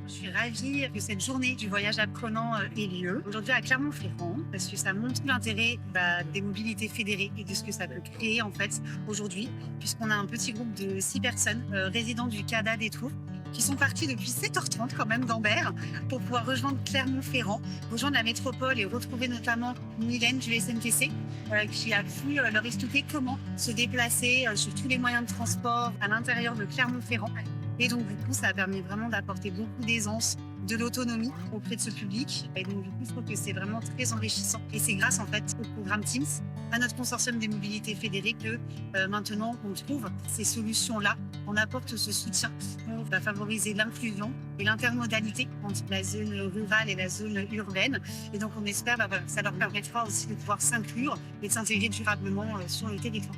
Je suis ravie que cette journée du voyage apprenant ait lieu aujourd'hui à Clermont-Ferrand parce que ça montre l'intérêt des mobilités fédérées et de ce que ça peut créer en fait aujourd'hui, puisqu'on a un petit groupe de 6 personnes résidents du CADA des Tours qui sont partis depuis 7h30 quand même d'Ambert pour pouvoir rejoindre Clermont-Ferrand, rejoindre la métropole et retrouver notamment Mylène du SNTC qui a pu leur expliquer comment se déplacer sur tous les moyens de transport à l'intérieur de Clermont-Ferrand. Et donc, du coup, ça a permis vraiment d'apporter beaucoup d'aisance, de l'autonomie auprès de ce public. Et donc, du coup, je trouve que c'est vraiment très enrichissant. Et c'est grâce, en fait, au programme Teams, à notre consortium des mobilités fédérées, que maintenant, on trouve ces solutions-là. On apporte ce soutien pour favoriser l'inclusion et l'intermodalité entre la zone rurale et la zone urbaine. Et donc, on espère que ça leur permettra aussi de pouvoir s'inclure et de s'intégrer durablement sur le territoire.